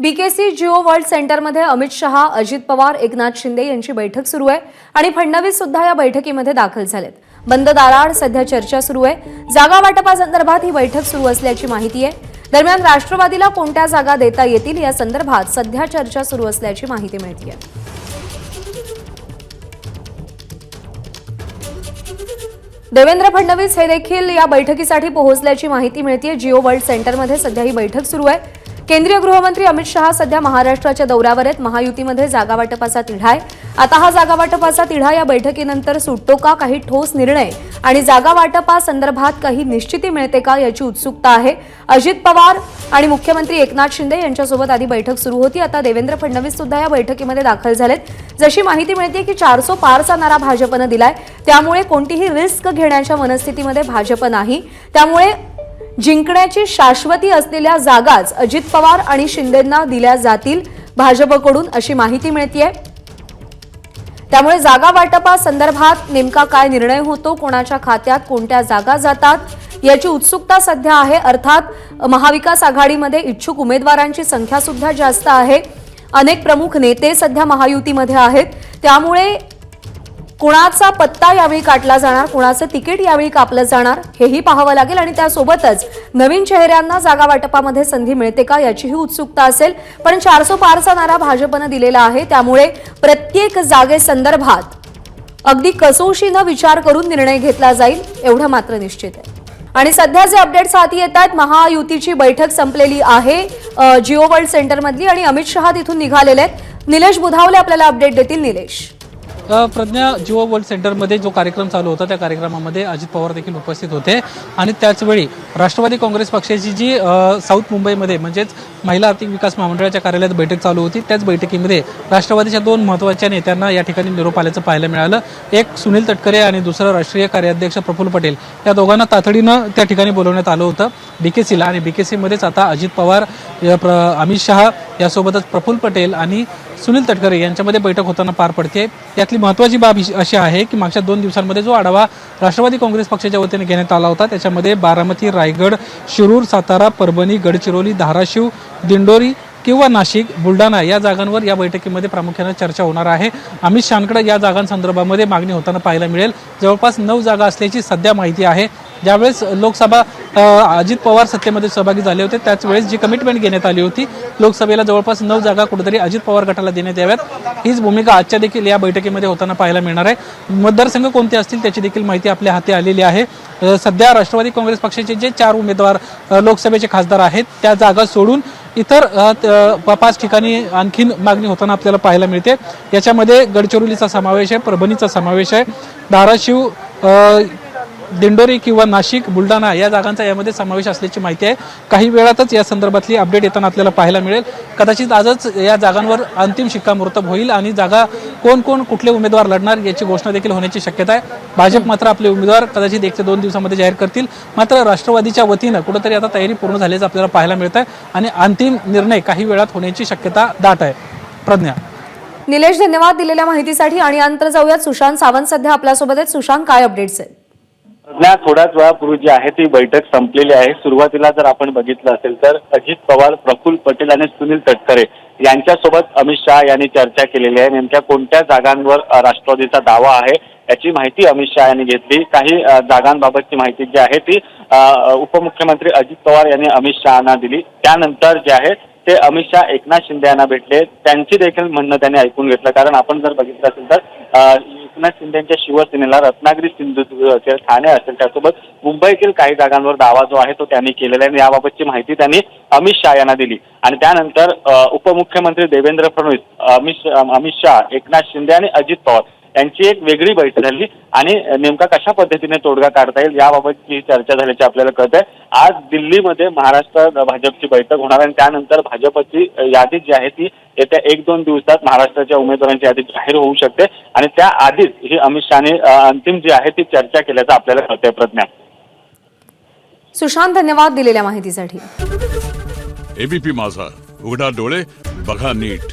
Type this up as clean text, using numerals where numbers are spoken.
BKC Jio world सेंटरमध्ये अमित शहा, अजित पवार, एकनाथ शिंदे यांची बैठक सुरू आहे आणि फडणवीस सुद्धा या बैठकीमध्ये दाखल झालेत। बंद दाराआड सध्या चर्चा सुरू आहे। जागा वाटपासंदर्भात ही बैठक सुरू असल्याची माहिती आहे। दरम्यान राष्ट्रवादीला कोणत्या जागा देता येतील या संदर्भात सध्या चर्चा सुरू असल्याची माहिती मिळते आहे। देवेंद्र फडणवीस हे देखील या बैठकीसाठी पोहोचल्याची माहिती मिळते। जिओ वर्ल्ड सेंटरमध्ये सध्या ही बैठक सुरू आहे। केंद्रीय गृहमंत्री अमित शहा सध्या महाराष्ट्राच्या दौऱ्यावर आहेत। महायुतीमध्ये जागा वाटपाचा तिढा आहे। आता हा जागा वाटपाचा तिढा या बैठकीनंतर सुटतो का, काही ठोस निर्णय आणि जागा वाटपासंदर्भात काही निश्चिती मिळते का याची उत्सुकता आहे। अजित पवार आणि मुख्यमंत्री एकनाथ शिंदे यांच्यासोबत आधी बैठक सुरू होती। आता देवेंद्र फडणवीस सुद्धा या बैठकीमध्ये दाखल झालेत। जशी माहिती मिळते की 400 पारचा नारा भाजपनं दिलाय, त्यामुळे कोणतीही रिस्क घेण्याच्या मनस्थितीमध्ये भाजप नाही। त्यामुळे जिंकण्याची शाश्वती असलेल्या जागाच अजित पवार आणि शिंदेंना दिल्या जातील भाजपकडून, अशी माहिती मिळतेय। त्यामुळे जागा वाटपासंदर्भात नेमका काय निर्णय होतो, कोणाच्या खात्यात कोणत्या जागा जातात याची उत्सुकता सध्या आहे। अर्थात महाविकास आघाडीमध्ये इच्छुक उमेदवारांची संख्या सुद्धा जास्त आहे। अनेक प्रमुख नेते सध्या महायुतीमध्ये आहेत। त्यामुळे कुणाचा पत्ता यावेळी काटला जाणार, कुणाचं तिकीट यावेळी कापलं जाणार हेही पाहावं लागेल आणि त्यासोबतच नवीन चेहऱ्यांना जागा वाटपामध्ये संधी मिळते का याचीही उत्सुकता असेल। पण 400 पारचा नारा भाजपनं दिलेला आहे, त्यामुळे प्रत्येक जागेसंदर्भात अगदी कसोशीनं विचार करून निर्णय घेतला जाईल एवढं मात्र निश्चित आहे। आणि सध्या जे अपडेट्स हाती येत आहेत, महायुतीची बैठक संपलेली आहे जिओ वर्ल्ड सेंटरमधली आणि अमित शहा तिथून निघालेले आहेत। निलेश बुधावले आपल्याला अपडेट देतील। निलेश, प्रज्ञा, जिओ वर्ल्ड सेंटरमध्ये जो कार्यक्रम चालू होता त्या कार्यक्रमामध्ये अजित पवार देखील उपस्थित होते आणि त्याचवेळी राष्ट्रवादी काँग्रेस पक्षाची जी साऊथ मुंबईमध्ये म्हणजेच महिला आर्थिक विकास महामंडळाच्या कार्यालयात बैठक चालू होती, त्याच बैठकीमध्ये राष्ट्रवादीच्या दोन महत्त्वाच्या नेत्यांना या ठिकाणी निरोप आल्याचं पाहायला मिळालं। एक सुनील तटकरे आणि दुसरं राष्ट्रीय कार्याध्यक्ष प्रफुल्ल पटेल, या दोघांना तातडीनं त्या ठिकाणी बोलवण्यात आलं होतं बीकेसीला आणि बीकेसीमध्येच आता अजित पवार, अमित शहा यासोबतच प्रफुल्ल पटेल आणि सुनील तटकरे यांच्यामध्ये बैठक होताना पार पडते। यातली महत्त्वाची बाब अशी आहे की मागच्या 2 दिवसांमध्ये जो आढावा राष्ट्रवादी काँग्रेस पक्षाच्या वतीने घेण्यात आला होता त्याच्यामध्ये बारामती, रायगड, शिरूर, सातारा, परभणी, गडचिरोली, धाराशिव, दिंडोरी किंवा नाशिक, बुलढाणा या जागांवर या बैठकीमध्ये प्रामुख्याने चर्चा होणार आहे। अमित शहांकडे या जागांसंदर्भामध्ये मागणी होताना पाहायला मिळेल। जवळपास 9 जागा असल्याची सध्या माहिती आहे। ज्यावेळेस लोकसभा अजित पवार सत्तेमध्ये सहभागी झाले होते त्याच जी कमिटमेंट घेण्यात आली होती लोकसभेला जवळपास 9 जागा कुठेतरी अजित पवार गटाला देण्यात याव्यात, हीच भूमिका आजच्या देखील या बैठकीमध्ये होताना पाहायला मिळणार आहे। मतदारसंघ कोणते असतील त्याची देखील माहिती आपल्या हाती आलेली आहे। सध्या राष्ट्रवादी काँग्रेस पक्षाचे जे 4 उमेदवार लोकसभेचे खासदार आहेत त्या जागा सोडून इतर 5 ठिकाणी आणखीन मागणी होताना आपल्याला पाहायला मिळते। याच्यामध्ये गडचिरोलीचा समावेश आहे, परभणीचा समावेश आहे, धाराशिव, दिंडोरी किंवा नाशिक, बुलढाणा या जागांचा यामध्ये समावेश असल्याची माहिती आहे। काही वेळातच या संदर्भातली अपडेट येताना आपल्याला पाहायला मिळेल। कदाचित आजच या जागांवर अंतिम शिक्कामोर्तब होईल आणि जागा कोण कोण कुठले उमेदवार लढणार याची घोषणा देखील होण्याची शक्यता आहे। भाजप मात्र आपले उमेदवार कदाचित 1 ते 2 दिवसांमध्ये जाहीर करतील। मात्र राष्ट्रवादीच्या वतीनं कुठेतरी आता तयारी पूर्ण झाल्याचं आपल्याला पाहायला मिळत आहे आणि अंतिम निर्णय काही वेळात होण्याची शक्यता दाट आहे। प्रज्ञा, निलेश, धन्यवाद दिलेल्या माहितीसाठी। आणि अंतर जाऊयात, सुशांत सावंत सध्या आपल्यासोबत आहेत। सुशांत, काय अपडेट्स आहेत? थोड्याच वेळापूर्वी जी आहे ती बैठक संपलेली आहे। सुरुवातीला जर आपण बघितलं असेल तर अजित पवार, प्रफुल्ल पटेल आणि सुनील तटकरे यांच्यासोबत अमित शहा यांनी चर्चा केलेली आहे। नेमक्या कोणत्या जागांवर राष्ट्रवादीचा दावा आहे याची माहिती अमित शहा यांनी घेतली। काही जागांबाबतची माहिती जी आहे ती उपमुख्यमंत्री अजित पवार यांनी अमित शहांना दिली। त्यानंतर जे आहे ते अमित शहा एकनाथ शिंदे यांना भेटले, त्यांची देखील म्हणणं त्यांनी ऐकून घेतलं। कारण आपण जर बघितलं असेल तर एकनाथ शिंदेच्या शिवसेनेला रत्नागिरी, सिंधुदुर्ग असेल, ठाणे असेल, त्यासोबत मुंबईतील काही जागांवर दावा जो आहे तो त्यांनी केलेला आहे। याबाबतची माहिती त्यांनी अमित शहा यांना दिली आणि त्यानंतर उपमुख्यमंत्री देवेंद्र फडणवीस, अमित शहा, एकनाथ शिंदे आणि अजित पवार यांची एक वेगळी बैठक झाली आणि नेमका कशा पद्धतीने तोडगा काढता येईल याबाबतची चर्चा झाल्याची आपल्याला कळतंय। आज दिल्लीमध्ये महाराष्ट्र भाजपची बैठक होणार आणि त्यानंतर भाजपची यादी जी आहे ती येत्या 1-2 दिवसात महाराष्ट्राच्या उमेदवारांची यादी जाहीर होऊ शकते आणि त्या आधीच ही अमित शहाने अंतिम जी आहे ती चर्चा केल्याचं आपल्याला कळतंय। प्रज्ञा, सुशांत, धन्यवाद दिलेल्या माहितीसाठी। एबीपी माझा, उघडा डोळे बघा नीट।